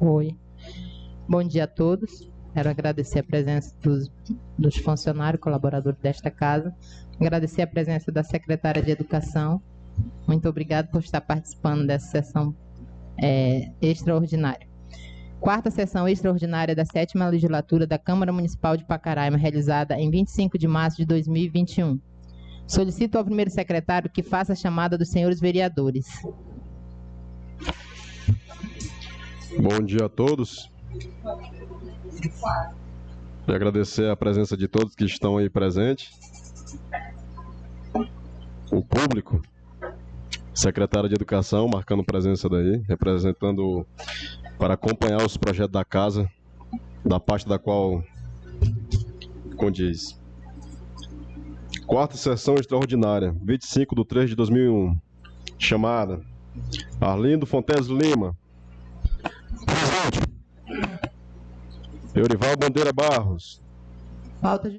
Oi. Bom dia a todos. Quero agradecer a presença dos funcionários, colaboradores desta casa. Agradecer a presença da secretária de Educação. Muito obrigado por estar participando dessa sessão extraordinária. Quarta sessão extraordinária da 7ª legislatura da Câmara Municipal de Pacaraima, realizada em 25 de março de 2021. Solicito ao primeiro secretário que faça a chamada dos senhores vereadores. Bom dia a todos. E agradecer a presença de todos que estão aí presentes. O público, secretário de Educação, marcando presença daí, representando para acompanhar os projetos da casa, da parte da qual condiz. Quarta sessão extraordinária, 25/3/2001. Chamada Arlindo Fontes Lima. Presente. Eurival Bandeira Barros. Falta de...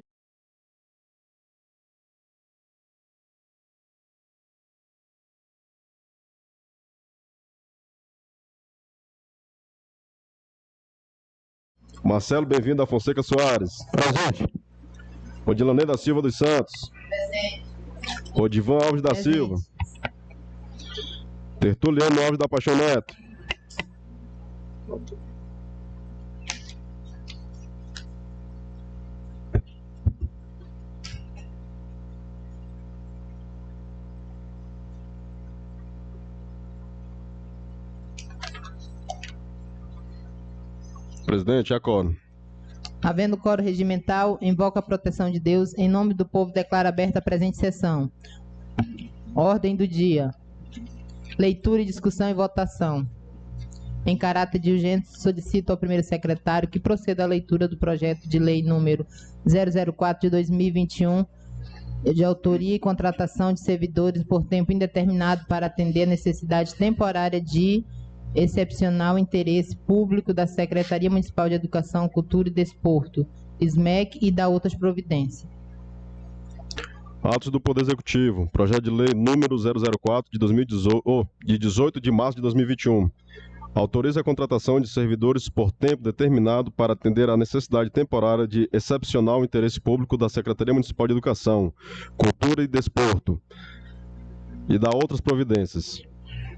Marcelo Bem-vindo da Fonseca Soares. Presente. Odilanei da Silva dos Santos. Presente. Odivan Alves da Silva. Tertuliano Alves da Paixão Neto. Presidente, acordo. Havendo quórum regimental, invoco a proteção de Deus. Em nome do povo, declaro aberta a presente sessão. Ordem do dia. Leitura, discussão e votação. Em caráter de urgência, solicito ao primeiro secretário que proceda à leitura do projeto de lei número 004 de 2021, de autoria e contratação de servidores por tempo indeterminado para atender a necessidade temporária de excepcional interesse público da Secretaria Municipal de Educação, Cultura e Desporto, SMEC, e da outras providências. Atos do Poder Executivo. Projeto de lei número 004 de 2018, de 18 de março de 2021. Autoriza a contratação de servidores por tempo determinado para atender à necessidade temporária de excepcional interesse público da Secretaria Municipal de Educação, Cultura e Desporto, e da outras providências.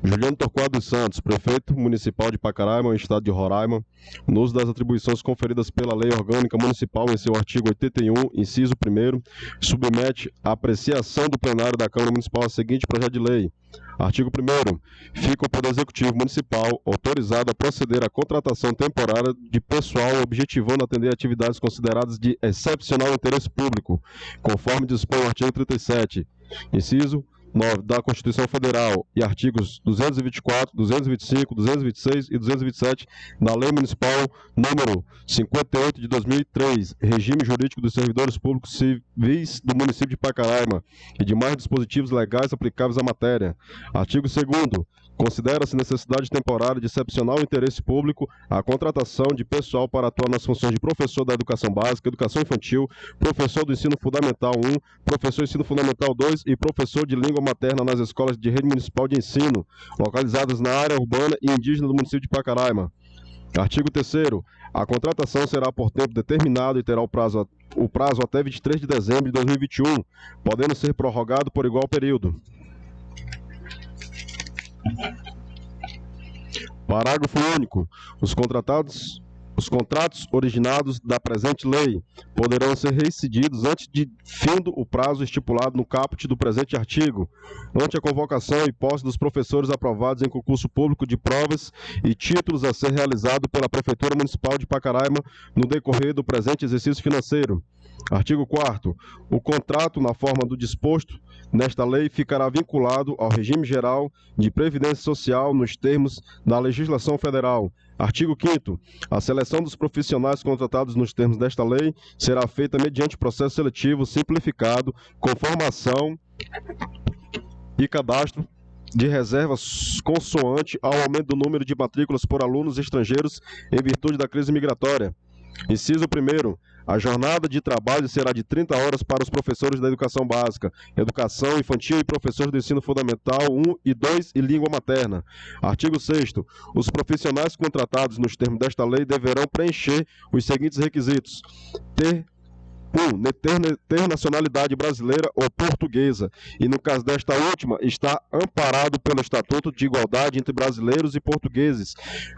Juliano Torquato dos Santos, prefeito municipal de Pacaraima, estado de Roraima, no uso das atribuições conferidas pela Lei Orgânica Municipal em seu artigo 81, inciso 1º, submete à apreciação do plenário da Câmara Municipal a seguinte projeto de lei. Artigo 1º. Fica o Poder Executivo Municipal autorizado a proceder à contratação temporária de pessoal objetivando atender atividades consideradas de excepcional interesse público, conforme dispõe o artigo 37, inciso 9 da Constituição Federal e artigos 224, 225, 226 e 227 da Lei Municipal número 58 de 2003, Regime Jurídico dos Servidores Públicos Civis do município de Pacaraima e demais dispositivos legais aplicáveis à matéria. Artigo 2º. Considera-se necessidade temporária de excepcional interesse público a contratação de pessoal para atuar nas funções de professor da educação básica, educação infantil, professor do ensino fundamental 1, professor do ensino fundamental 2 e professor de língua materna nas escolas de rede municipal de ensino, localizadas na área urbana e indígena do município de Pacaraima. Artigo 3º. A contratação será por tempo determinado e terá o prazo até 23 de dezembro de 2021, podendo ser prorrogado por igual período. Parágrafo único. Os contratos originados da presente lei poderão ser rescindidos antes de findo o prazo estipulado no caput do presente artigo, ante a convocação e posse dos professores aprovados em concurso público de provas e títulos a ser realizado pela Prefeitura Municipal de Pacaraima no decorrer do presente exercício financeiro. Artigo 4º. O contrato, na forma do disposto nesta lei, ficará vinculado ao regime geral de previdência social nos termos da legislação federal. Artigo 5º. A seleção dos profissionais contratados nos termos desta lei será feita mediante processo seletivo simplificado, com formação e cadastro de reservas consoante ao aumento do número de matrículas por alunos estrangeiros em virtude da crise migratória. Inciso 1º. A jornada de trabalho será de 30 horas para os professores da educação básica, educação infantil e professores do ensino fundamental 1 e 2 e língua materna. Artigo 6º. Os profissionais contratados nos termos desta lei deverão preencher os seguintes requisitos: ter nacionalidade brasileira ou portuguesa, e no caso desta última, está amparado pelo Estatuto de Igualdade entre Brasileiros e Portugueses,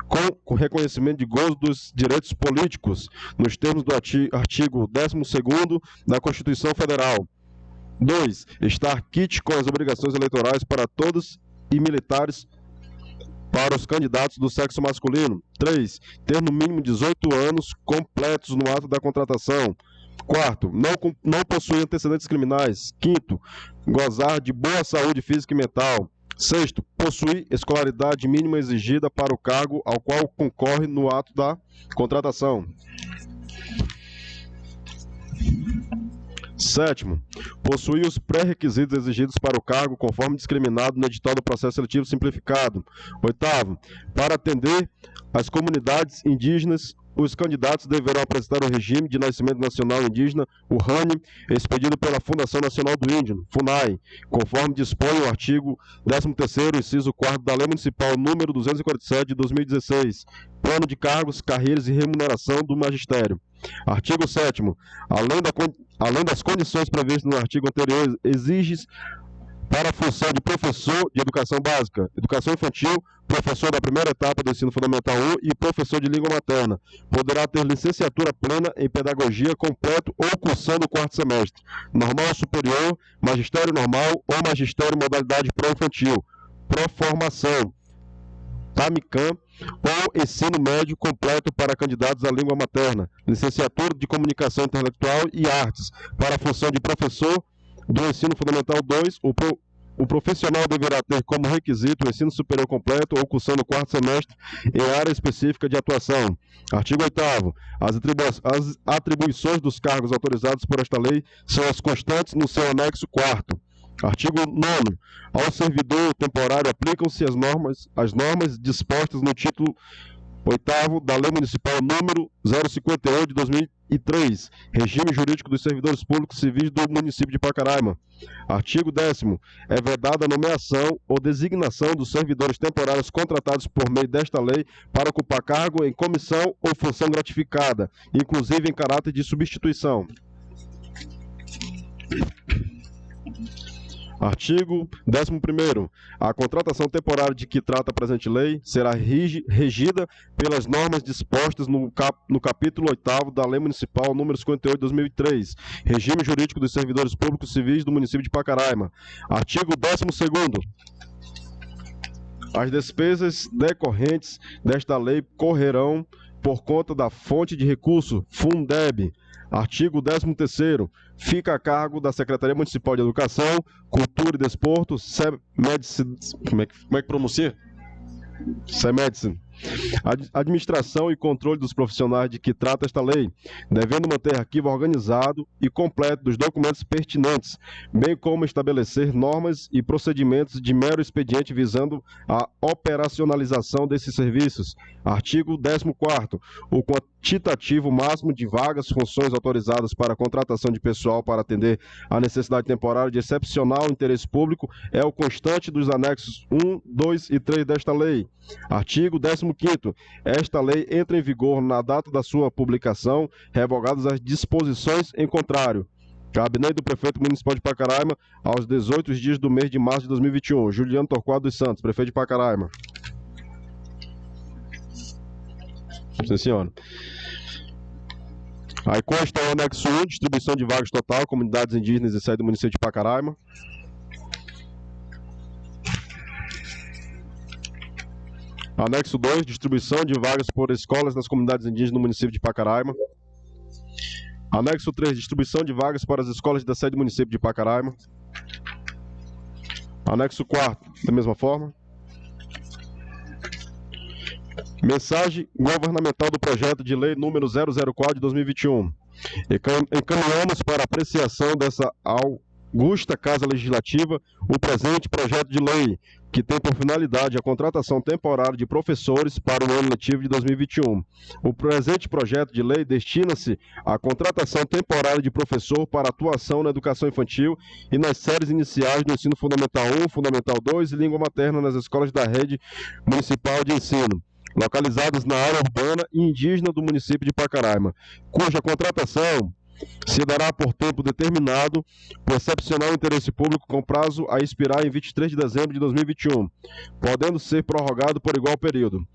com reconhecimento de gozo dos direitos políticos, nos termos do artigo 12º da Constituição Federal. 2. Estar quite com as obrigações eleitorais para todos e militares para os candidatos do sexo masculino. 3. Ter no mínimo 18 anos completos no ato da contratação. 4. Não possuir antecedentes criminais. 5. Gozar de boa saúde física e mental. 6. Possuir escolaridade mínima exigida para o cargo ao qual concorre no ato da contratação. 7. Possuir os pré-requisitos exigidos para o cargo conforme discriminado no edital do processo seletivo simplificado. 8. Para atender as comunidades indígenas, os candidatos deverão apresentar o Regime de Nascimento Nacional Indígena, o RANI, expedido pela Fundação Nacional do Índio, FUNAI, conforme dispõe o artigo 13º, inciso 4º da Lei Municipal número 247 de 2016, Plano de Cargos, Carreiras e Remuneração do Magistério. Artigo 7º. Além das condições previstas no artigo anterior, exige para a função de professor de educação básica, educação infantil, professor da primeira etapa do ensino fundamental 1 e professor de língua materna. Poderá ter licenciatura plena em pedagogia completo ou cursando o 4º semestre, normal superior, magistério normal ou magistério modalidade pró-infantil, pró-formação, TAMICAM ou ensino médio completo para candidatos à língua materna, licenciatura de comunicação intelectual e artes, para a função de professor do ensino fundamental 2, o profissional deverá ter como requisito o ensino superior completo ou cursando o 4º semestre em área específica de atuação. Artigo 8º. As atribuições dos cargos autorizados por esta lei são as constantes no seu anexo 4º. Artigo 9º. Ao servidor temporário aplicam-se as normas dispostas no título 8º da Lei Municipal número 058 de 2003, Regime Jurídico dos Servidores Públicos Civis do município de Pacaraima. Artigo 10º. É vedada a nomeação ou designação dos servidores temporários contratados por meio desta lei para ocupar cargo em comissão ou função gratificada, inclusive em caráter de substituição. Artigo 11º. A contratação temporária de que trata a presente lei será regida pelas normas dispostas no capítulo 8º da Lei Municipal número 58 de 2003, Regime Jurídico dos Servidores Públicos Civis do município de Pacaraima. Artigo 12º. As despesas decorrentes desta lei correrão por conta da fonte de recurso Fundeb. Artigo 13º. Fica a cargo da Secretaria Municipal de Educação, Cultura e Desporto, SEMEDSEN, como é que pronuncia? SEMEDSEN. Administração e controle dos profissionais de que trata esta lei, devendo manter arquivo organizado e completo dos documentos pertinentes, bem como estabelecer normas e procedimentos de mero expediente visando a operacionalização desses serviços. Artigo 14º. O quantitativo máximo de vagas, funções autorizadas para a contratação de pessoal para atender à necessidade temporária de excepcional interesse público é o constante dos anexos 1, 2 e 3 desta lei. Artigo 15º. Esta lei entra em vigor na data da sua publicação, revogadas as disposições em contrário. Gabinete do Prefeito Municipal de Pacaraima, aos 18 dias do mês de março de 2021. Juliano Torquato dos Santos, Prefeito de Pacaraima. Sim, senhora. Aí consta o anexo 1, distribuição de vagas total, comunidades indígenas e sede do município de Pacaraima. Anexo 2, distribuição de vagas por escolas nas comunidades indígenas no município de Pacaraima. Anexo 3, distribuição de vagas para as escolas da sede do município de Pacaraima. Anexo 4, da mesma forma. Mensagem governamental do projeto de lei número 004 de 2021. Encaminhamos para apreciação dessa augusta Casa Legislativa o presente projeto de lei, que tem por finalidade a contratação temporária de professores para o ano letivo de 2021. O presente projeto de lei destina-se à contratação temporária de professor para atuação na educação infantil e nas séries iniciais do ensino fundamental 1, fundamental 2 e língua materna nas escolas da rede municipal de ensino, localizadas na área urbana e indígena do município de Pacaraima, cuja contratação se dará por tempo determinado por excepcional interesse público com prazo a expirar em 23 de dezembro de 2021, podendo ser prorrogado por igual período.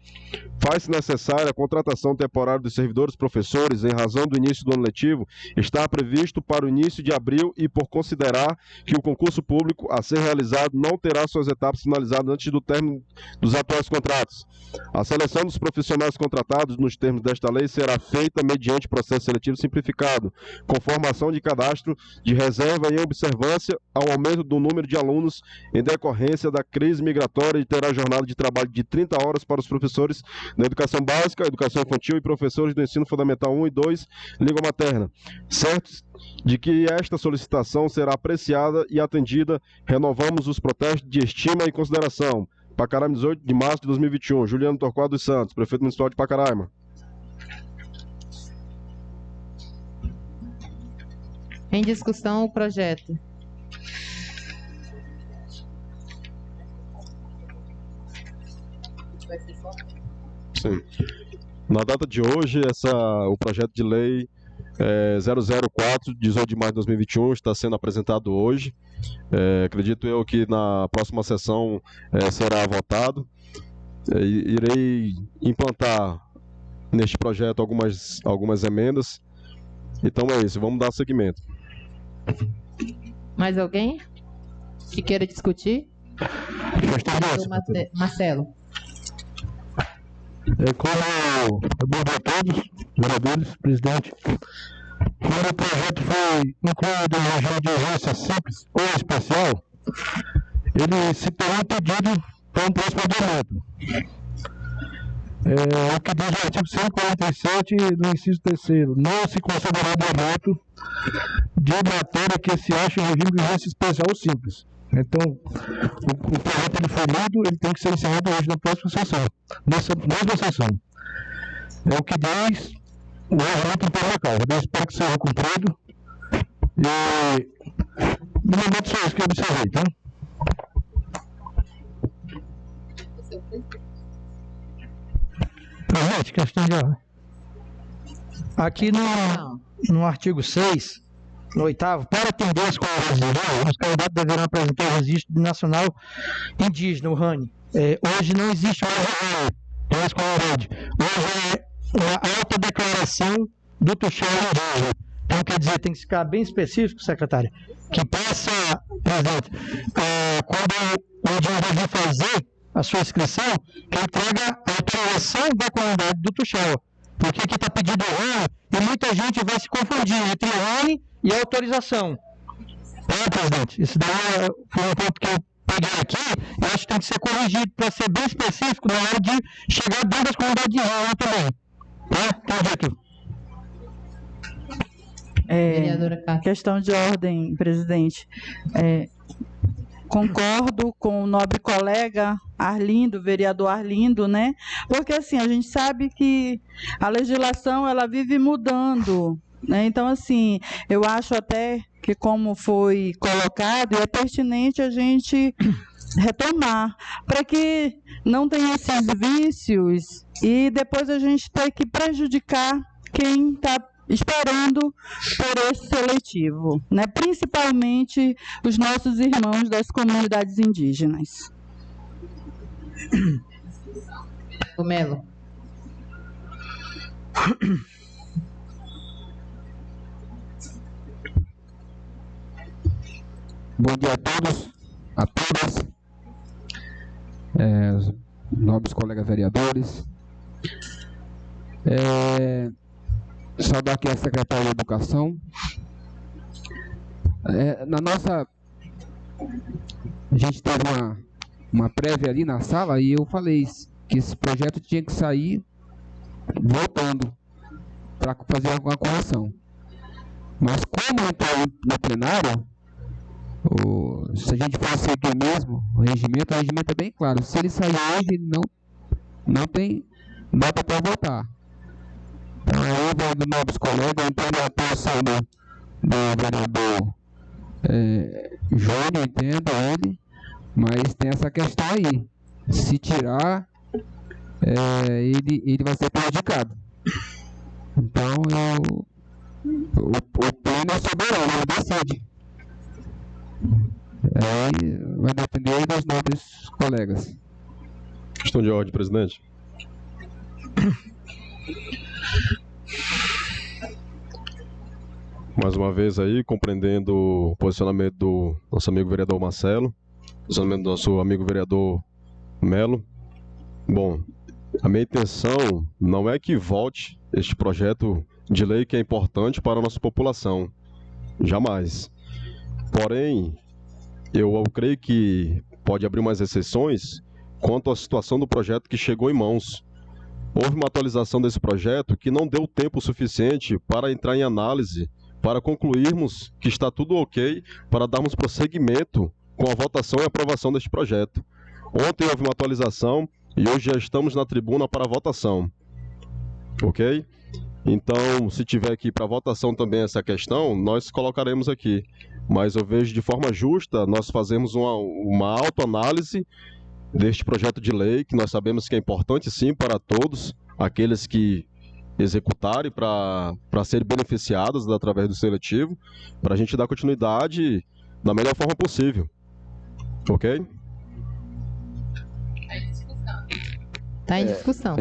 Faz-se necessária a contratação temporária dos servidores professores em razão do início do ano letivo, está previsto para o início de abril e por considerar que o concurso público a ser realizado não terá suas etapas finalizadas antes do término dos atuais contratos. A seleção dos profissionais contratados nos termos desta lei será feita mediante processo seletivo simplificado, com formação de cadastro de reserva em observância ao aumento do número de alunos em decorrência da crise migratória e terá jornada de trabalho de 30 horas para os professores da educação básica, educação infantil e professores do ensino fundamental 1 e 2, língua materna. Certos de que esta solicitação será apreciada e atendida, renovamos os protestos de estima e consideração. Pacaraima, 18 de março de 2021. Juliano Torquato dos Santos, prefeito municipal de Pacaraima. Em discussão, o projeto. Sim. Na data de hoje, o projeto de lei 004, 18 de março de 2021, está sendo apresentado hoje. Acredito eu que na próxima sessão será votado. Irei implantar neste projeto algumas emendas. Então é isso, vamos dar seguimento. Mais alguém que queira discutir? Marcelo. Como bom dia a todos, vereadores, presidente. Quando o projeto foi incluído em regime de urgência simples ou especial, ele se tornou pedido para um próximo adiamento. O que diz o artigo 147 do inciso 3º, não se considerará adiamento de matéria que se acha em regime de urgência especial ou simples. Então, o projeto ele foi lido, ele tem que ser encerrado hoje na próxima sessão, nessa mesma sessão. É o que diz o regimento interlocal. Eu espero que seja cumprido. E, no momento, só isso que eu observei, tá? Presidente, questão de ordem. Aqui no artigo 6, no 8º, para atender as comunidades indígenas, os candidatos deverão apresentar o Registro Nacional Indígena, o RANI. Hoje não existe mais o RANI, as comunidades. Hoje é uma autodeclaração do Tuxé indígena. Então, quer dizer, tem que ficar bem específico, secretária, que passa, presidente, quando o indígena vai fazer a sua inscrição, que ele traga a autorização da comunidade do Tuxé. Porque aqui está pedindo o RANI e muita gente vai se confundir entre o RANI e a autorização. Presidente, isso daí foi um ponto que eu peguei aqui e acho que tem que ser corrigido para ser bem específico na hora de chegar dentro das comunidades indígenas também. Tá? Vereadora Cássio. Questão de ordem, presidente. Concordo com o nobre colega Arlindo, vereador Arlindo, né? Porque assim, a gente sabe que a legislação ela vive mudando, né? Então, assim, eu acho até que como foi colocado, é pertinente a gente retomar, para que não tenha esses vícios e depois a gente ter que prejudicar quem está esperando por esse seletivo, né? Principalmente os nossos irmãos das comunidades indígenas. Melo. Bom dia a todos, a todas, nobres colegas vereadores. Saudar aqui a Secretaria de Educação. A gente teve uma prévia ali na sala e eu falei que esse projeto tinha que sair votando para fazer alguma correção. Mas como entrou no plenário, Se a gente for seguir mesmo o regimento é bem claro. Se ele sair hoje, ele não tem nota para votar. Então, aí vai do novos colegas, entendo a posição do vereador Júnior, entendo ele, mas tem essa questão aí. Se tirar, ele vai ser prejudicado. Então, o pleno é soberano, ele decide. Aí vai depender dos nobres colegas. Questão de ordem, presidente. Mais uma vez aí, compreendendo o posicionamento do nosso amigo vereador Marcelo, posicionamento do nosso amigo vereador Melo. Bom, a minha intenção não é que volte este projeto de lei que é importante para a nossa população. Jamais. Porém, eu creio que pode abrir umas exceções quanto à situação do projeto que chegou em mãos. Houve uma atualização desse projeto que não deu tempo suficiente para entrar em análise, para concluirmos que está tudo ok, para darmos prosseguimento com a votação e aprovação deste projeto. Ontem houve uma atualização e hoje já estamos na tribuna para a votação. Ok? Então, se tiver aqui para votação também essa questão, nós colocaremos aqui. Mas eu vejo de forma justa nós fazermos uma autoanálise deste projeto de lei, que nós sabemos que é importante sim para todos, aqueles que executarem para serem beneficiados através do seletivo, para a gente dar continuidade da melhor forma possível. Ok? Está em discussão.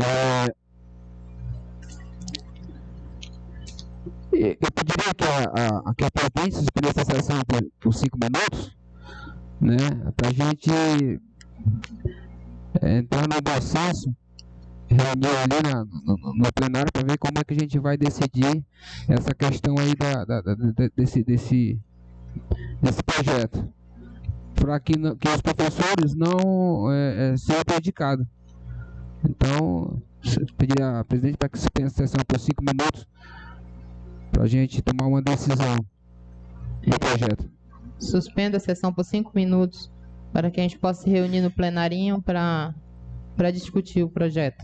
Eu pediria que a presidente suspendesse a sessão por 5 minutos, né, para a gente entrar no bom senso, reunir ali no plenário para ver como é que a gente vai decidir essa questão aí desse projeto, para que os professores não sejam prejudicados. Então, pedir à presidente para que suspensa a sessão por 5 minutos, para a gente tomar uma decisão do projeto. Suspenda a sessão por 5 minutos para que a gente possa se reunir no plenarinho para discutir o projeto.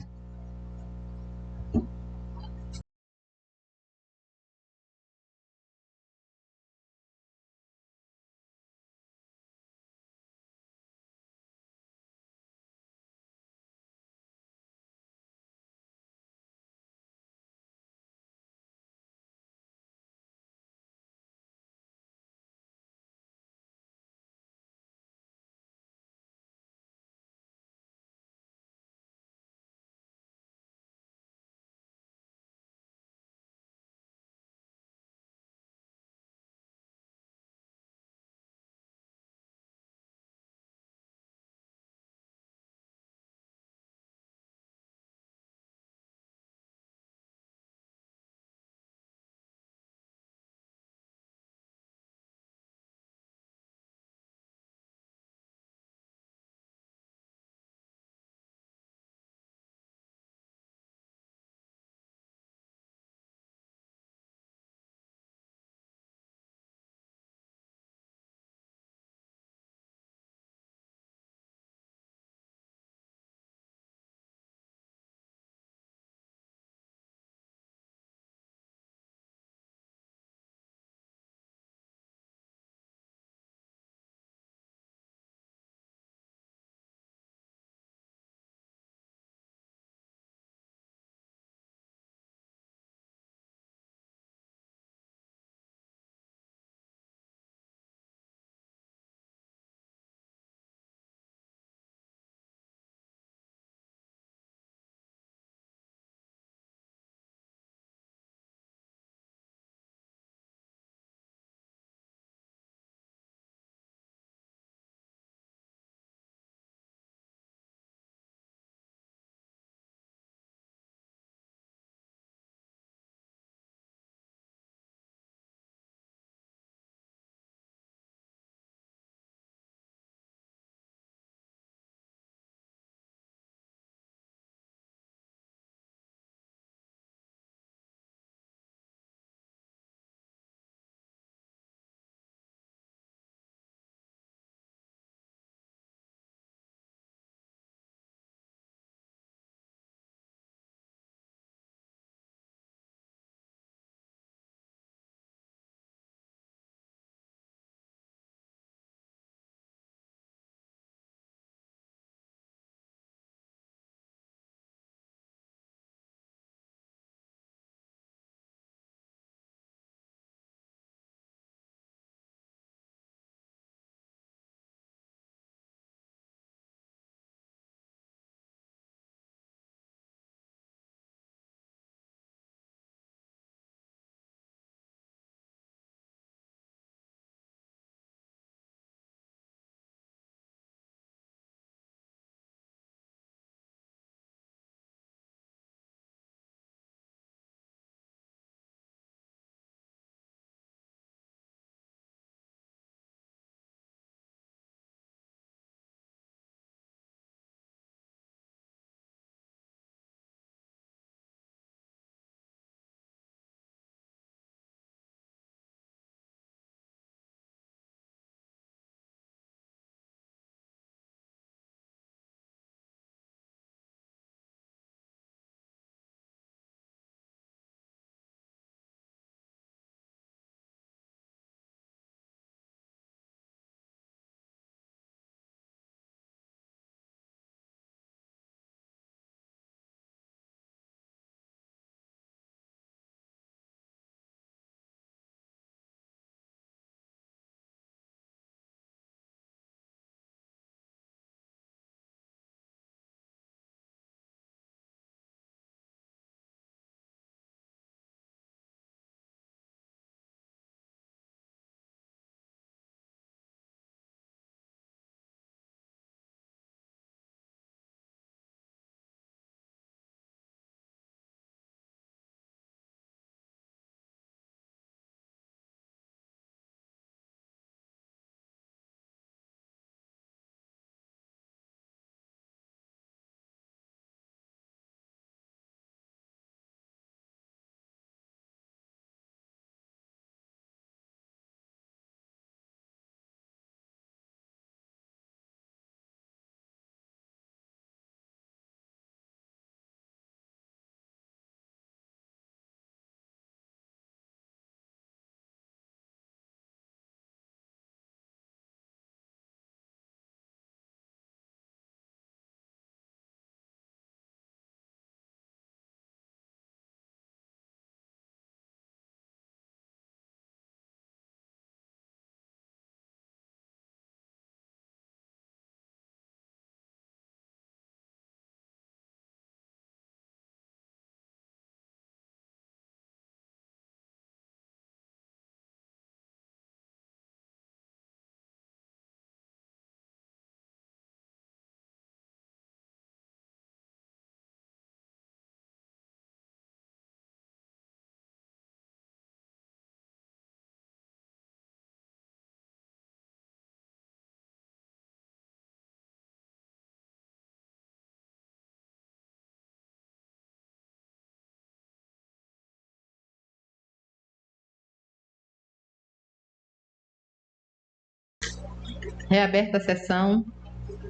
Reaberta a sessão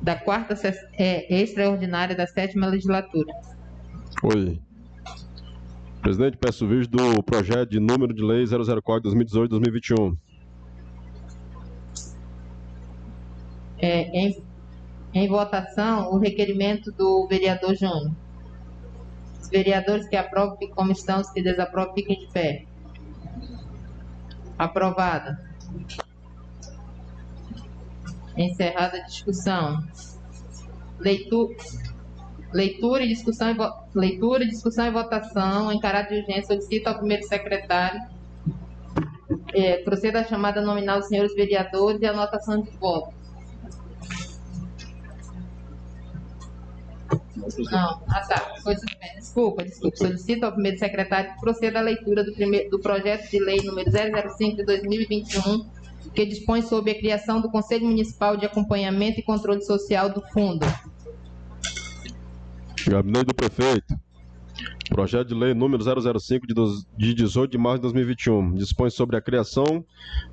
da quarta extraordinária da 7ª legislatura. Oi. Presidente, peço o vídeo do projeto de número de lei 004 de 2018-2021. Em votação, o requerimento do vereador Júnior. Os vereadores que aprovam, fiquem como estão. Os que desaprovam, fiquem de pé. Aprovada. Encerrada a discussão. Leitura, discussão e votação. Em caráter de urgência, solicito ao primeiro secretário proceda a chamada nominal dos senhores vereadores e a anotação de voto. Não, tá. Foi suspenso. Desculpa. Solicito ao primeiro secretário que proceda à leitura do projeto de lei número 005 de 2021, que dispõe sobre a criação do Conselho Municipal de Acompanhamento e Controle Social do Fundo. Gabinete do Prefeito. Projeto de lei número 005 de 18 de março de 2021. Dispõe sobre a criação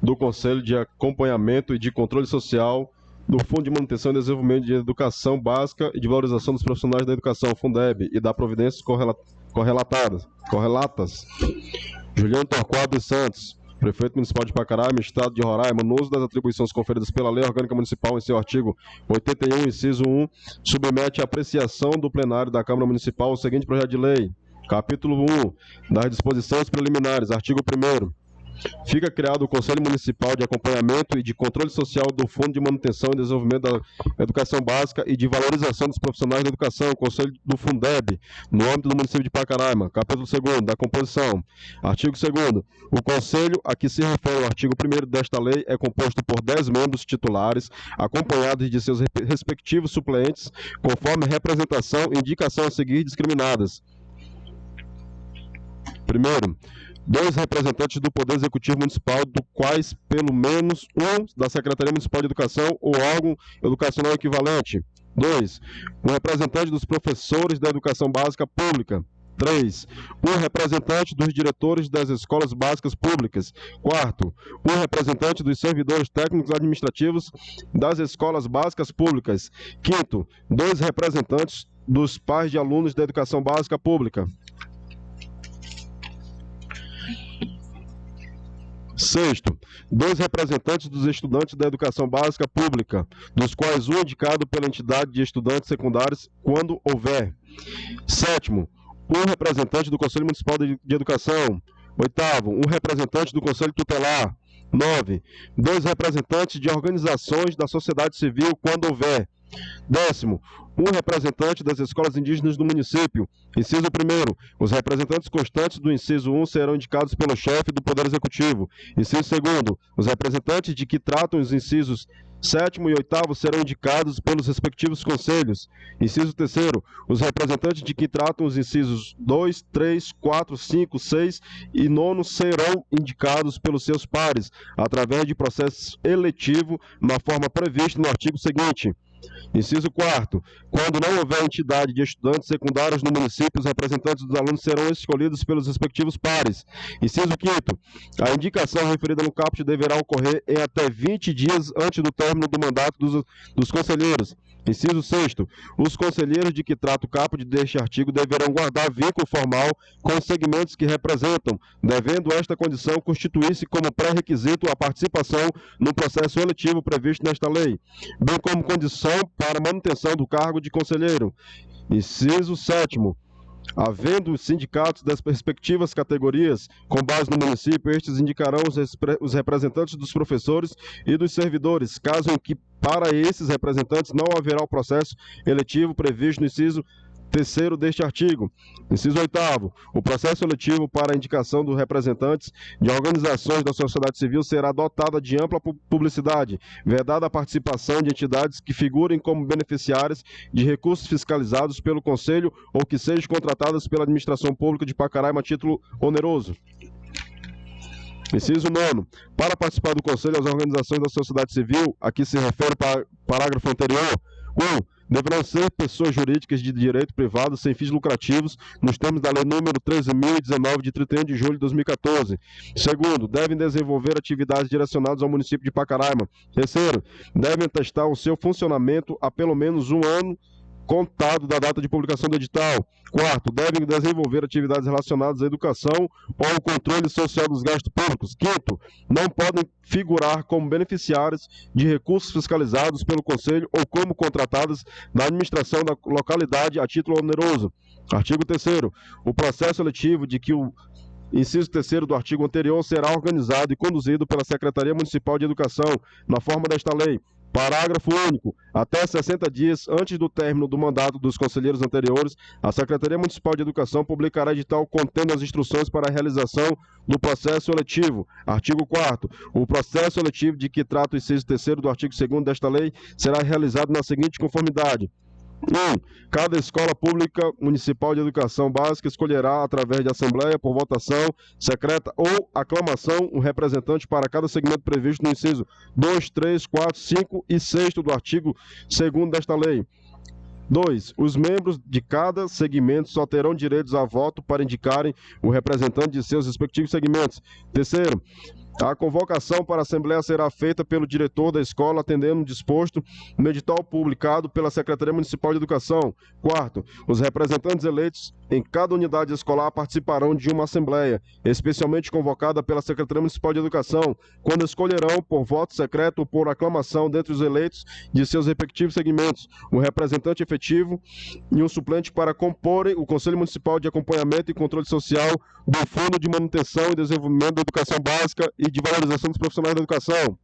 do Conselho de Acompanhamento e de Controle Social do Fundo de Manutenção e Desenvolvimento de Educação Básica e de Valorização dos Profissionais da Educação, Fundeb, e da providências correlatas. Juliano Torquato dos Santos, Prefeito Municipal de Pacaraima, Estado de Roraima, no uso das atribuições conferidas pela Lei Orgânica Municipal em seu artigo 81, inciso 1, submete à apreciação do plenário da Câmara Municipal o seguinte projeto de lei. Capítulo 1, das disposições preliminares, artigo 1º. Fica criado o Conselho Municipal de Acompanhamento e de Controle Social do Fundo de Manutenção e Desenvolvimento da Educação Básica e de Valorização dos Profissionais da Educação, Conselho do Fundeb, no âmbito do município de Pacaraima. Capítulo 2º, da composição. Artigo 2º. O Conselho a que se refere o artigo 1º desta lei é composto por 10 membros titulares, acompanhados de seus respectivos suplentes, conforme representação e indicação a seguir discriminadas. Primeiro, 2 representantes do Poder Executivo Municipal, do quais pelo menos um da Secretaria Municipal de Educação ou órgão educacional equivalente. 2. Um representante dos professores da Educação Básica Pública. 3. Um representante dos diretores das escolas básicas públicas. 4. Um representante dos servidores técnicos administrativos das escolas básicas públicas. 5. 2 representantes dos pais de alunos da Educação Básica Pública. 6º, 2 representantes dos estudantes da educação básica pública, dos quais um indicado pela entidade de estudantes secundários, quando houver. 7º, um representante do Conselho Municipal de Educação. 8º, um representante do Conselho Tutelar. 9. 2 representantes de organizações da sociedade civil, quando houver. 10º, um representante das escolas indígenas do município. Inciso 1º, os representantes constantes do inciso 1 serão indicados pelo chefe do Poder Executivo. Inciso 2º, os representantes de que tratam os incisos 7º e 8º serão indicados pelos respectivos conselhos. Inciso 3º, os representantes de que tratam os incisos 2, 3, 4, 5, 6 e 9 serão indicados pelos seus pares, através de processo eletivo, na forma prevista no artigo seguinte. Inciso 4º, quando não houver entidade de estudantes secundários no município, os representantes dos alunos serão escolhidos pelos respectivos pares. Inciso 5º, a indicação referida no caput deverá ocorrer em até 20 dias antes do término do mandato dos conselheiros. Inciso 6º, os conselheiros de que trata o caput deste artigo deverão guardar vínculo formal com os segmentos que representam, devendo esta condição constituir-se como pré-requisito a participação no processo eletivo previsto nesta lei, bem como condição para manutenção do cargo de conselheiro. Inciso 7º, havendo os sindicatos das respectivas categorias, com base no município, estes indicarão os representantes dos professores e dos servidores, caso em que para esses representantes não haverá o processo eletivo previsto no inciso 3º deste artigo. Inciso 8º, o processo eletivo para a indicação dos representantes de organizações da sociedade civil será dotada de ampla publicidade, vedada a participação de entidades que figurem como beneficiárias de recursos fiscalizados pelo Conselho ou que sejam contratadas pela Administração Pública de Pacaraima a título oneroso. Inciso 9º, para participar do Conselho, as organizações da sociedade civil, a que se refere o parágrafo anterior, 1. deverão ser pessoas jurídicas de direito privado sem fins lucrativos, nos termos da Lei número 13.019, de 31 de julho de 2014. Segundo, devem desenvolver atividades direcionadas ao município de Pacaraima. Terceiro, devem atestar o seu funcionamento há pelo menos um ano contado da data de publicação do edital. Quarto, devem desenvolver atividades relacionadas à educação ou ao controle social dos gastos públicos. Quinto, não podem figurar como beneficiários de recursos fiscalizados pelo Conselho ou como contratadas na administração da localidade a título oneroso. Artigo 3º. O processo seletivo de que o inciso 3º do artigo anterior será organizado e conduzido pela Secretaria Municipal de Educação, na forma desta lei. Parágrafo único. Até 60 dias antes do término do mandato dos conselheiros anteriores, a Secretaria Municipal de Educação publicará edital contendo as instruções para a realização do processo seletivo. Artigo 4º. O processo seletivo de que trata o inciso 3º do artigo 2º desta lei será realizado na seguinte conformidade. 1. Cada escola pública municipal de educação básica escolherá, através de assembleia, por votação secreta ou aclamação, um representante para cada segmento previsto no inciso 2, 3, 4, 5 e 6º do artigo 2º desta lei. 2. Os membros de cada segmento só terão direitos a voto para indicarem o representante de seus respectivos segmentos. 3º. A convocação para a Assembleia será feita pelo diretor da escola, atendendo o disposto no edital publicado pela Secretaria Municipal de Educação. 4º. Os representantes eleitos em cada unidade escolar participarão de uma Assembleia, especialmente convocada pela Secretaria Municipal de Educação, quando escolherão, por voto secreto ou por aclamação dentre os eleitos de seus respectivos segmentos, um representante efetivo e um suplente para comporem o Conselho Municipal de Acompanhamento e Controle Social do Fundo de Manutenção e Desenvolvimento da Educação Básica e de Valorização dos Profissionais da Educação.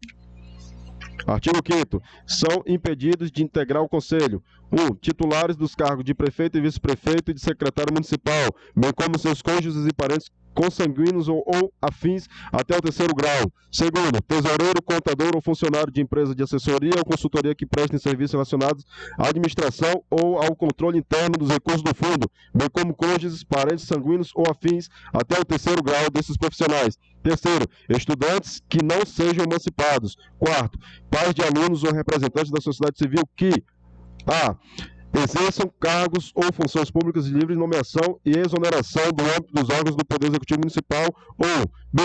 Artigo 5º. São impedidos de integrar o Conselho: 1. Titulares dos cargos de prefeito e vice-prefeito e de secretário municipal, bem como seus cônjuges e parentes consanguíneos ou afins até o 3º grau. 2. Tesoureiro, contador ou funcionário de empresa de assessoria ou consultoria que prestem serviços relacionados à administração ou ao controle interno dos recursos do fundo, bem como cônjuges, parentes sanguíneos ou afins até o 3º grau desses profissionais. 3. Estudantes que não sejam emancipados. 4. Pais de alunos ou representantes da sociedade civil que a. Exerçam cargos ou funções públicas de livre nomeação e exoneração do âmbito dos órgãos do Poder Executivo Municipal, ou B.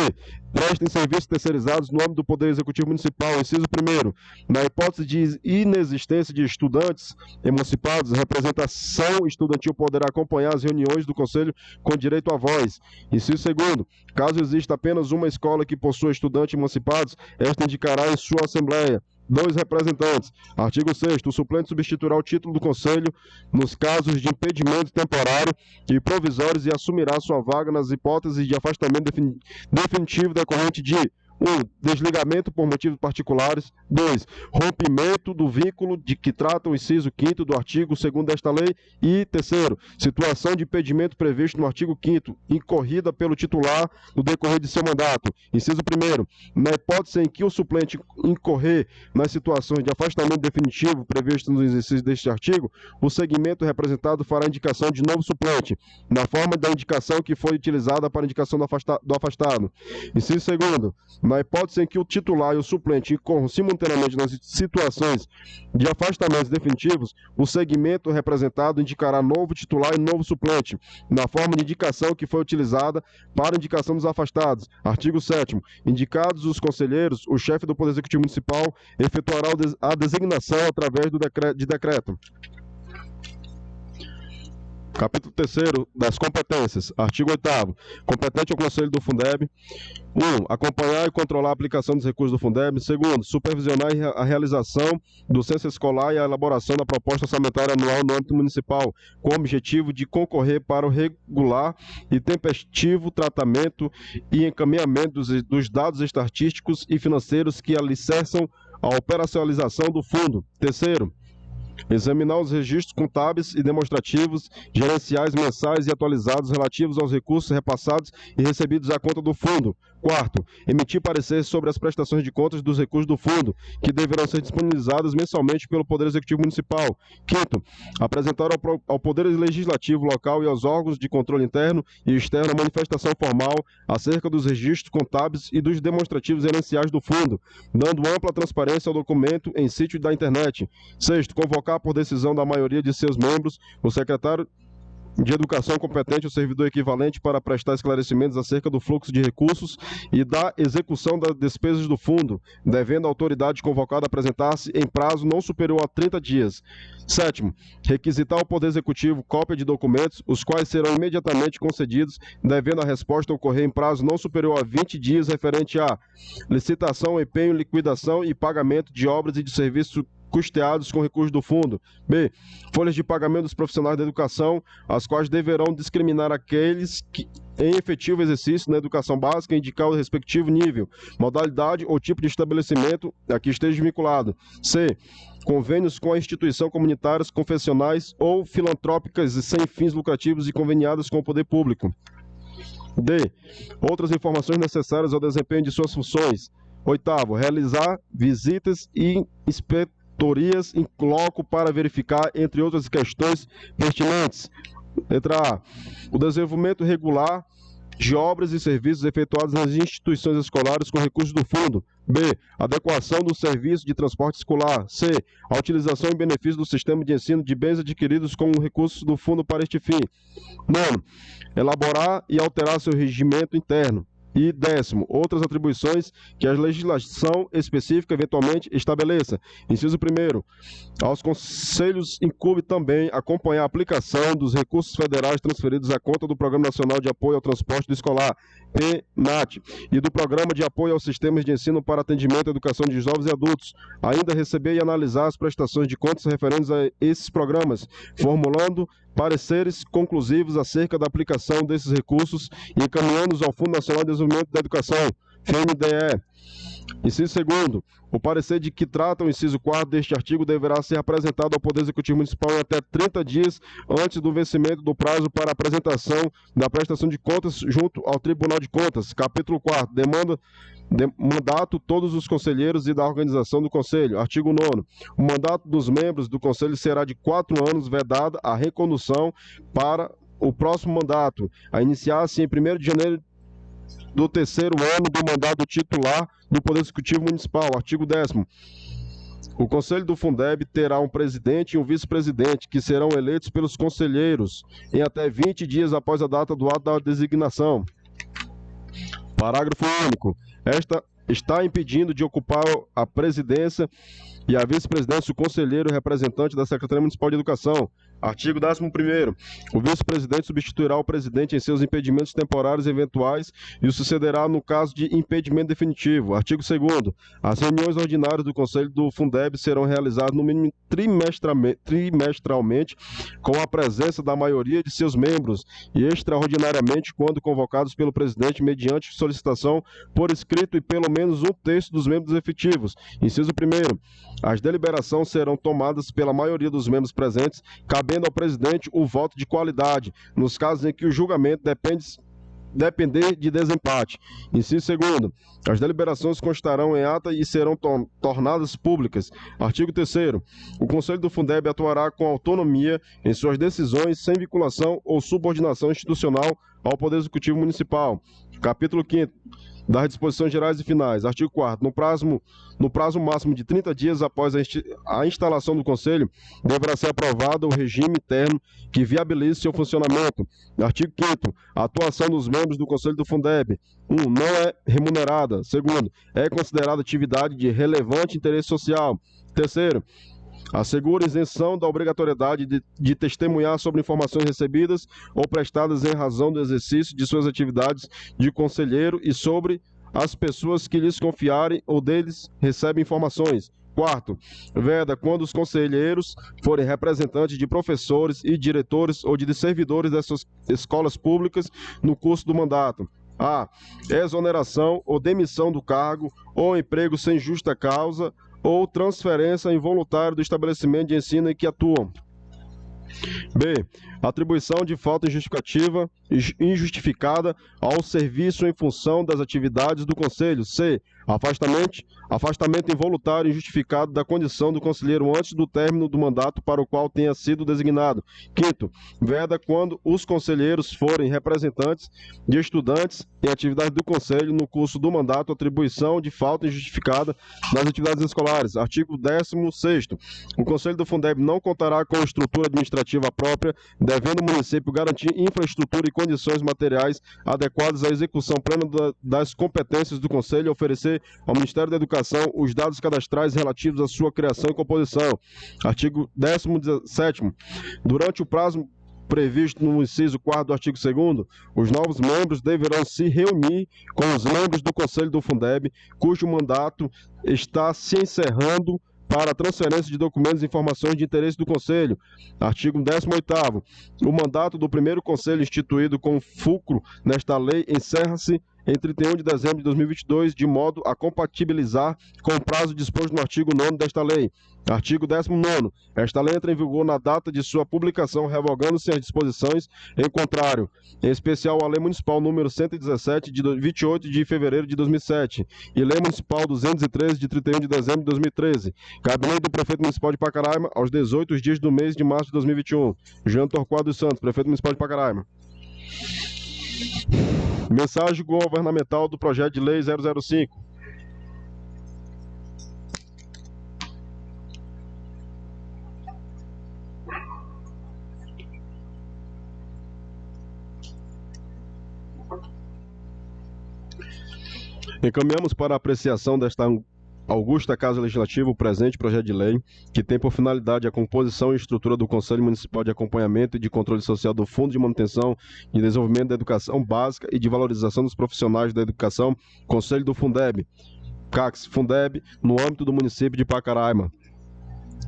Prestem serviços terceirizados no âmbito do Poder Executivo Municipal. Inciso 1º. Na hipótese de inexistência de estudantes emancipados, a representação estudantil poderá acompanhar as reuniões do Conselho com direito à voz. Inciso 2º. Caso exista apenas uma escola que possua estudantes emancipados, esta indicará em sua Assembleia 2 representantes. Artigo 6º. O suplente substituirá o título do Conselho nos casos de impedimento temporário e provisórios e assumirá sua vaga nas hipóteses de afastamento definitivo decorrente de 1. Desligamento por motivos particulares. 2. Rompimento do vínculo de que trata o inciso 5º do artigo 2º desta lei. E 3º. Situação de impedimento previsto no artigo 5º, incorrida pelo titular no decorrer de seu mandato. Inciso 1º. Na hipótese em que o suplente incorrer nas situações de afastamento definitivo previstas nos incisos deste artigo, o segmento representado fará indicação de novo suplente, na forma da indicação que foi utilizada para a indicação do afastado. Inciso 2º. Na hipótese em que o titular e o suplente incorram simultaneamente nas situações de afastamentos definitivos, o segmento representado indicará novo titular e novo suplente, na forma de indicação que foi utilizada para a indicação dos afastados. Artigo 7º. Indicados os conselheiros, o chefe do Poder Executivo Municipal efetuará a designação através de decreto. Capítulo 3º das competências. Artigo 8º. Competente ao Conselho do Fundeb: 1. Acompanhar e controlar a aplicação dos recursos do Fundeb. 2. Supervisionar a realização do censo escolar e a elaboração da proposta orçamentária anual no âmbito municipal, com o objetivo de concorrer para o regular e tempestivo tratamento e encaminhamento dos dados estatísticos e financeiros que alicerçam a operacionalização do fundo. 3. Examinar os registros contábeis e demonstrativos, gerenciais mensais e atualizados relativos aos recursos repassados e recebidos à conta do fundo. 4. Emitir parecer sobre as prestações de contas dos recursos do fundo, que deverão ser disponibilizadas mensalmente pelo Poder Executivo Municipal. 5. Apresentar ao Poder Legislativo local e aos órgãos de controle interno e externo a manifestação formal acerca dos registros contábeis e dos demonstrativos gerenciais do fundo, dando ampla transparência ao documento em sítio da internet. 6. Convocar convocar por decisão da maioria de seus membros o secretário de Educação competente, o servidor equivalente para prestar esclarecimentos acerca do fluxo de recursos e da execução das despesas do fundo, devendo a autoridade convocada apresentar-se em prazo não superior a 30 dias. 7º, requisitar ao Poder Executivo cópia de documentos, os quais serão imediatamente concedidos, devendo a resposta ocorrer em prazo não superior a 20 dias, referente à licitação, empenho, liquidação e pagamento de obras e de serviços custeados com recursos do fundo. B. Folhas de pagamento dos profissionais da educação, as quais deverão discriminar aqueles que, em efetivo exercício na educação básica, indicar o respectivo nível, modalidade ou tipo de estabelecimento a que esteja vinculado. C. Convênios com a instituição comunitárias, confessionais ou filantrópicas e sem fins lucrativos e conveniadas com o poder público. D. Outras informações necessárias ao desempenho de suas funções. 8º, realizar visitas e inspeções em loco para verificar, entre outras questões pertinentes. Letra A. O desenvolvimento regular de obras e serviços efetuados nas instituições escolares com recursos do fundo. B. Adequação do serviço de transporte escolar. C. A utilização em benefício do sistema de ensino de bens adquiridos com recursos do fundo para este fim. 9º. Elaborar e alterar seu regimento interno. E 10º, outras atribuições que a legislação específica eventualmente estabeleça. Inciso 1º, aos conselhos incumbe também acompanhar a aplicação dos recursos federais transferidos à conta do Programa Nacional de Apoio ao Transporte Escolar, PNAT, e do Programa de Apoio aos Sistemas de Ensino para Atendimento à Educação de Jovens e Adultos, ainda receber e analisar as prestações de contas referentes a esses programas, formulando pareceres conclusivos acerca da aplicação desses recursos e encaminhando-os ao Fundo Nacional de Desenvolvimento da Educação, FNDE. Inciso 2º, o parecer de que trata o inciso 4º deste artigo deverá ser apresentado ao Poder Executivo Municipal em até 30 dias antes do vencimento do prazo para apresentação da prestação de contas junto ao Tribunal de Contas. Capítulo 4º, mandato todos os conselheiros e da organização do Conselho. Artigo 9º. O mandato dos membros do Conselho será de 4 anos, vedada a recondução para o próximo mandato, a iniciar-se em 1º de janeiro do 3º ano do mandato titular do Poder Executivo Municipal. Artigo 10º. O Conselho do Fundeb terá um presidente e um vice-presidente, que serão eleitos pelos conselheiros em até 20 dias após a data do ato da designação. Parágrafo único. Esta está impedindo de ocupar a presidência e a vice-presidência o conselheiro representante da Secretaria Municipal de Educação. Artigo 11º. O vice-presidente substituirá o presidente em seus impedimentos temporários eventuais e o sucederá no caso de impedimento definitivo. Artigo 2º. As reuniões ordinárias do Conselho do Fundeb serão realizadas no mínimo trimestralmente com a presença da maioria de seus membros e extraordinariamente quando convocados pelo presidente mediante solicitação por escrito e pelo menos 1/3 dos membros efetivos. Inciso 1º. As deliberações serão tomadas pela maioria dos membros presentes, cabendo ao presidente o voto de qualidade, nos casos em que o julgamento depender de desempate. Inciso 2º. As deliberações constarão em ata e serão tornadas públicas. Artigo 3º. O Conselho do Fundeb atuará com autonomia em suas decisões, sem vinculação ou subordinação institucional ao Poder Executivo Municipal. Capítulo 5º. Das disposições gerais e finais. Artigo 4º. No prazo máximo de 30 dias após a instalação do Conselho, deverá ser aprovado o regime interno que viabilize seu funcionamento. Artigo 5º. A atuação dos membros do Conselho do Fundeb. 1. Não é remunerada. 2º. É considerada atividade de relevante interesse social. 3º. Assegura isenção da obrigatoriedade de testemunhar sobre informações recebidas ou prestadas em razão do exercício de suas atividades de conselheiro e sobre as pessoas que lhes confiarem ou deles recebem informações. 4º, veda quando os conselheiros forem representantes de professores e diretores ou de servidores dessas escolas públicas no curso do mandato. A. Exoneração ou demissão do cargo ou emprego sem justa causa ou transferência involuntária do estabelecimento de ensino em que atuam. B. Atribuição de falta injustificada ao serviço em função das atividades do Conselho. C. Afastamento involuntário e injustificado da condição do conselheiro antes do término do mandato para o qual tenha sido designado. Quinto, veda quando os conselheiros forem representantes de estudantes em atividade do Conselho no curso do mandato, atribuição de falta injustificada nas atividades escolares. Artigo 16º. O Conselho do Fundeb não contará com estrutura administrativa própria, devendo o município garantir infraestrutura e condições materiais adequadas à execução plena das competências do Conselho e oferecer ao Ministério da Educação os dados cadastrais relativos à sua criação e composição. Artigo 17º. Durante o prazo previsto no inciso 4º do artigo 2º, os novos membros deverão se reunir com os membros do Conselho do Fundeb, cujo mandato está se encerrando para a transferência de documentos e informações de interesse do Conselho. Artigo 18º. O mandato do primeiro Conselho instituído com fulcro nesta lei encerra-se em 31 de dezembro de 2022, de modo a compatibilizar com o prazo disposto no artigo 9º desta lei. Artigo 19º. Esta lei entra em vigor na data de sua publicação, revogando-se as disposições em contrário, em especial a Lei Municipal número 117, de 28 de fevereiro de 2007, e Lei Municipal 213, de 31 de dezembro de 2013. Cabe lei do Prefeito Municipal de Pacaraima aos 18 dias do mês de março de 2021. Jean Torquato dos Santos, Prefeito Municipal de Pacaraima. Mensagem governamental do projeto de lei 005. Encaminhamos para a apreciação desta augusta Casa Legislativa o presente projeto de lei, que tem por finalidade a composição e estrutura do Conselho Municipal de Acompanhamento e de Controle Social do Fundo de Manutenção e Desenvolvimento da Educação Básica e de Valorização dos Profissionais da Educação, Conselho do Fundeb, CACS Fundeb, no âmbito do município de Pacaraima.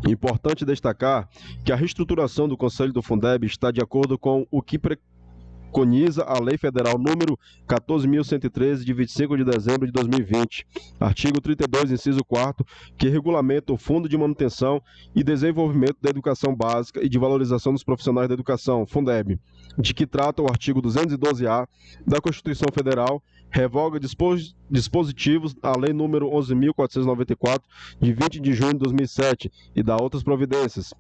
Importante destacar que a reestruturação do Conselho do Fundeb está de acordo com o que preconiza a Lei Federal número 14.113, de 25 de dezembro de 2020, artigo 32, inciso 4º, que regulamenta o Fundo de Manutenção e Desenvolvimento da Educação Básica e de Valorização dos Profissionais da Educação, Fundeb, de que trata o artigo 212-A da Constituição Federal, revoga dispositivos da Lei número 11.494, de 20 de junho de 2007, e dá outras providências.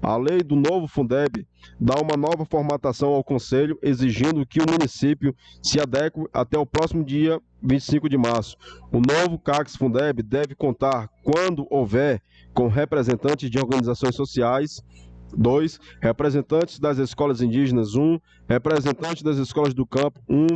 A lei do novo Fundeb dá uma nova formatação ao Conselho, exigindo que o município se adeque até o próximo dia 25 de março. O novo CACS Fundeb deve contar, quando houver, com representantes de organizações sociais, 2. Representantes das escolas indígenas, 1. Representantes das escolas do campo, 1.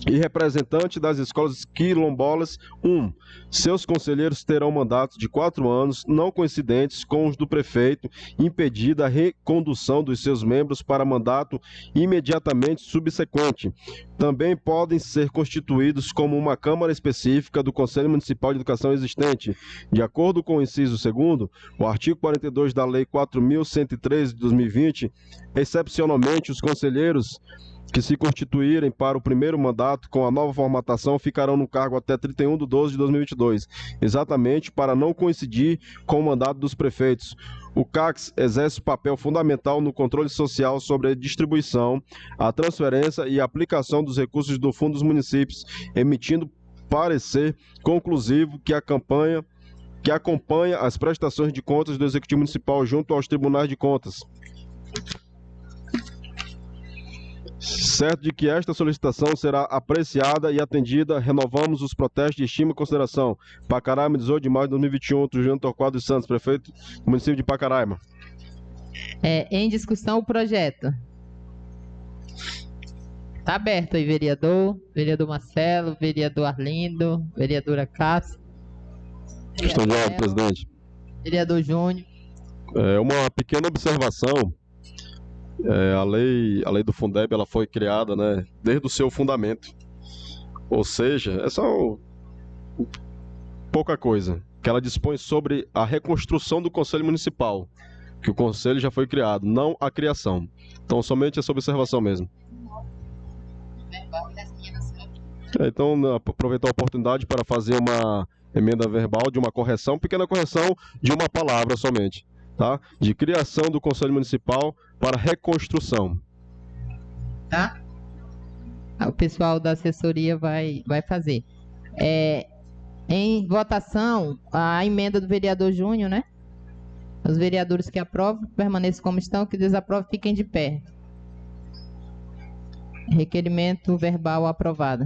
E representante das escolas quilombolas, 1. Seus conselheiros terão mandatos de 4 anos, não coincidentes com os do prefeito, impedida a recondução dos seus membros para mandato imediatamente subsequente. Também podem ser constituídos como uma Câmara específica do Conselho Municipal de Educação existente. De acordo com o inciso 2º, o artigo 42 da Lei 4.113 de 2020, excepcionalmente os conselheiros que se constituírem para o primeiro mandato com a nova formatação ficarão no cargo até 31 de 12 de 2022, exatamente para não coincidir com o mandato dos prefeitos. O CACS exerce papel fundamental no controle social sobre a distribuição, a transferência e a aplicação dos recursos do Fundo dos Municípios, emitindo parecer conclusivo que acompanha as prestações de contas do Executivo Municipal junto aos Tribunais de Contas. Certo de que esta solicitação será apreciada e atendida, renovamos os protestos de estima e consideração. Pacaraima, 18 de maio de 2021, Jean Torquato dos Santos, prefeito do município de Pacaraima. Em discussão o projeto. Está aberto aí, vereador. Vereador Marcelo, vereador Arlindo, vereadora Cássia. Questão de ordem, presidente. Vereador Júnior. Uma pequena observação. A lei do Fundeb, ela foi criada, né, desde o seu fundamento. Ou seja, é só pouca coisa. Que ela dispõe sobre a reconstrução do Conselho Municipal. Que o Conselho já foi criado, não a criação. Então, somente essa observação mesmo. Então, aproveitar a oportunidade para fazer uma emenda verbal de uma correção, pequena correção de uma palavra somente. tá? De criação do Conselho Municipal para reconstrução. Tá? O pessoal da assessoria vai fazer. Em votação, a emenda do vereador Júnior, né? Os vereadores que aprovam, permaneçam como estão, que desaprovam, fiquem de pé. Requerimento verbal aprovado.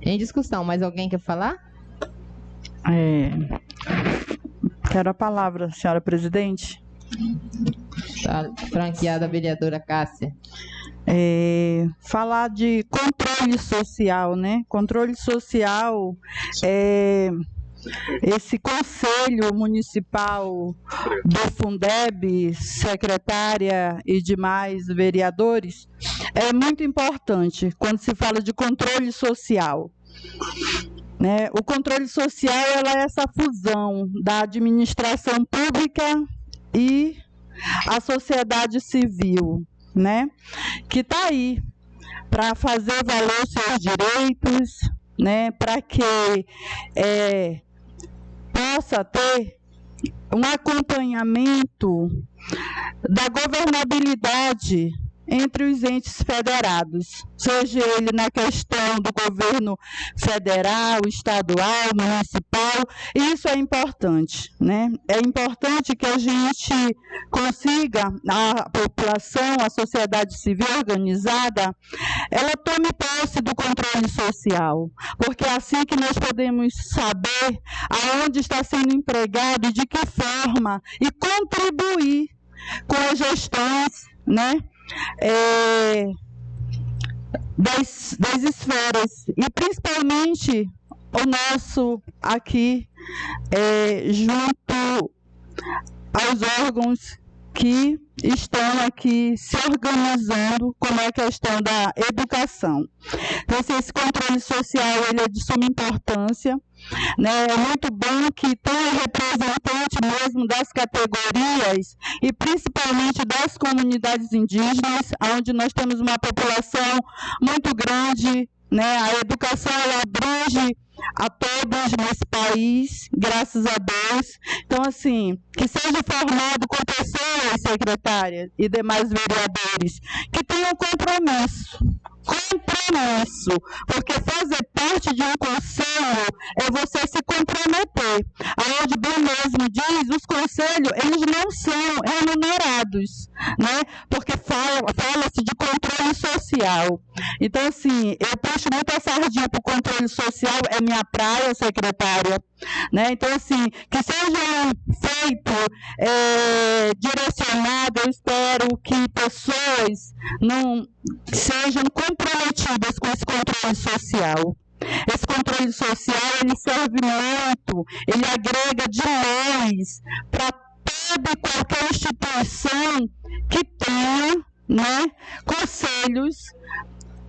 Em discussão, mais alguém quer falar? Quero a palavra, senhora presidente. Tá franqueada a vereadora Cássia. Falar de controle social, né? Controle social, esse Conselho Municipal do Fundeb, secretária e demais vereadores, é muito importante quando se fala de controle social. Né? O controle social é essa fusão da administração pública e a sociedade civil, né? Que está aí para fazer valer seus direitos, né? Para que possa ter um acompanhamento da governabilidade entre os entes federados, seja ele na questão do governo federal, estadual, municipal. Isso é importante, né? É importante que a gente consiga, a população, a sociedade civil organizada, ela tome posse do controle social, porque é assim que nós podemos saber aonde está sendo empregado e de que forma, e contribuir com as gestões, né? Das esferas, e principalmente o nosso aqui, junto aos órgãos que estão aqui se organizando, como é a questão da educação. Então, esse controle social ele é de suma importância, né? É muito bom que tenha representante mesmo das categorias e principalmente das comunidades indígenas, onde nós temos uma população muito grande, né? A educação ela abrange a todos nesse país, graças a Deus. Então, assim, que seja formado com pessoas, secretárias e demais vereadores, que tenham compromisso, porque fazer parte de um conselho é você se comprometer. Aonde bem mesmo diz, os conselhos, eles não são remunerados, né? Porque fala-se de controle social. Então, assim, eu puxo muito a sardinha para o controle social, é minha praia, secretária, né? Então, assim, que seja feito, direcionado, eu espero que pessoas não sejam comprometidas com esse controle social. Esse controle social, ele serve muito, ele agrega de leis para toda e qualquer instituição que tenha, né, conselhos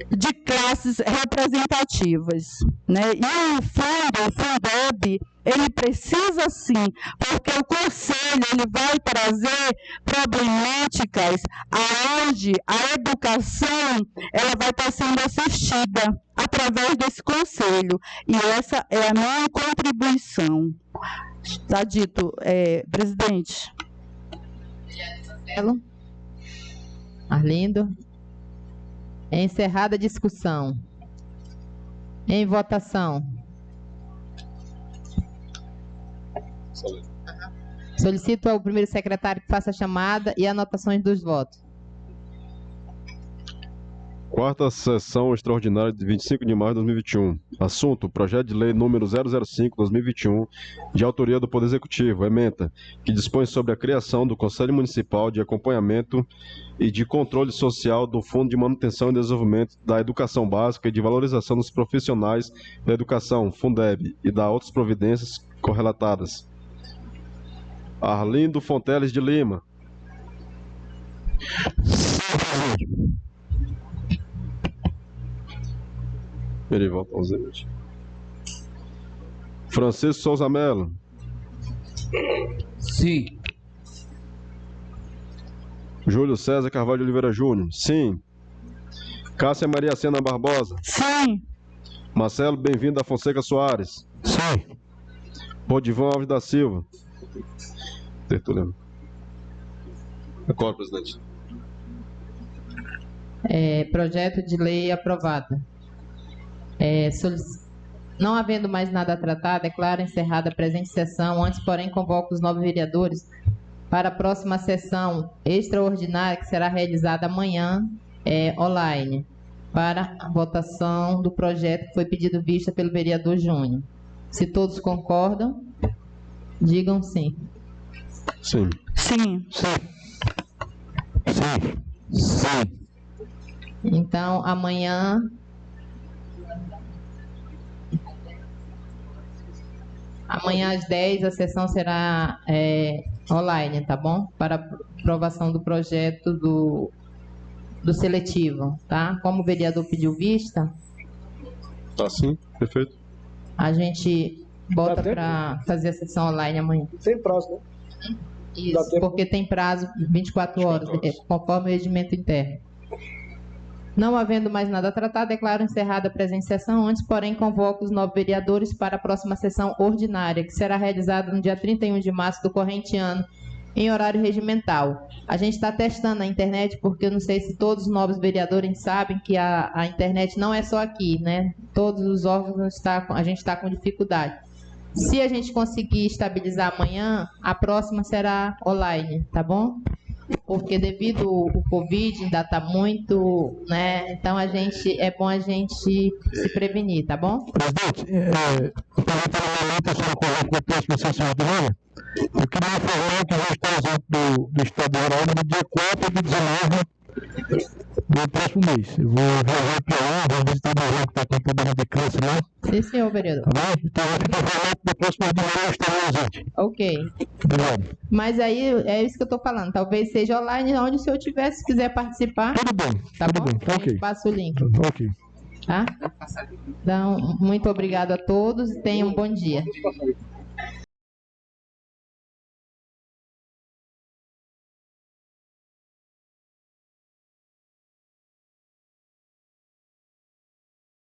de classes representativas, né? E o Fundeb, ele precisa sim, porque o conselho ele vai trazer problemáticas aonde a educação ela vai estar sendo assistida através desse conselho, e essa é a minha contribuição. Está dito, presidente. Arlindo. Encerrada a discussão. Em votação. Solicito ao primeiro secretário que faça a chamada e anotações dos votos. Quarta sessão extraordinária de 25 de março de 2021. Assunto: projeto de lei número 005/2021, de autoria do Poder Executivo, ementa, que dispõe sobre a criação do Conselho Municipal de Acompanhamento e de Controle Social do Fundo de Manutenção e Desenvolvimento da Educação Básica e de Valorização dos Profissionais da Educação, Fundeb, e da outras providências correlatadas. Arlindo Fonteles de Lima. Ele volta ausente. Francisco Souza Melo. Sim. Júlio César Carvalho de Oliveira Júnior. Sim. Cássia Maria Sena Barbosa. Sim. Marcelo Bem-vindo da Fonseca Soares. Sim. Rodivan Alves da Silva. Tertuliano. Acordo, presidente. Projeto de lei aprovado. Não havendo mais nada a tratar, declaro encerrada a presente sessão. Antes, porém, convoco os 9 vereadores para a próxima sessão extraordinária, que será realizada amanhã, online, para a votação do projeto que foi pedido vista pelo vereador Júnior. Se todos concordam, digam sim. Sim. Sim. Sim. Então, amanhã... Amanhã às 10 a sessão será online, tá bom? Para aprovação do projeto do seletivo, tá? Como o vereador pediu vista, Tá sim, perfeito. a gente bota Dá tempo? para fazer a sessão online amanhã. Sem prazo, né? Isso, porque tem prazo 24 horas, conforme o regimento interno. Não havendo mais nada a tratar, declaro encerrada a presente sessão. Antes, porém, convoco os 9 vereadores para a próxima sessão ordinária, que será realizada no dia 31 de março do corrente ano, em horário regimental. A gente está testando a internet, porque eu não sei se todos os novos vereadores sabem que a internet não é só aqui, né? Todos os órgãos a gente está com dificuldade. Se a gente conseguir estabilizar amanhã, a próxima será online, tá bom? Porque devido ao Covid ainda está muito, né? Então é bom a gente se prevenir, tá bom? Presidente, a senhora colocou a próxima sessão ordinária. Eu queria informar que já está usando do Estado de Roraima no dia 4 de 19 do próximo mês. Eu vou viajar para lá, vou visitar meu irmão que está com problema de câncer lá. Sim, senhor vereador. Tá bom? Então, eu fico informando que da próxima ordinária eu estarei ausente. Ok. Obrigado. Mas aí é isso que eu estou falando. Talvez seja online, onde o senhor tiver, se quiser participar, Tudo bem, tá tudo bom? bem, tá A gente ok. passa o link, Ok. tá? Então, muito obrigado a todos e tenham um bom dia.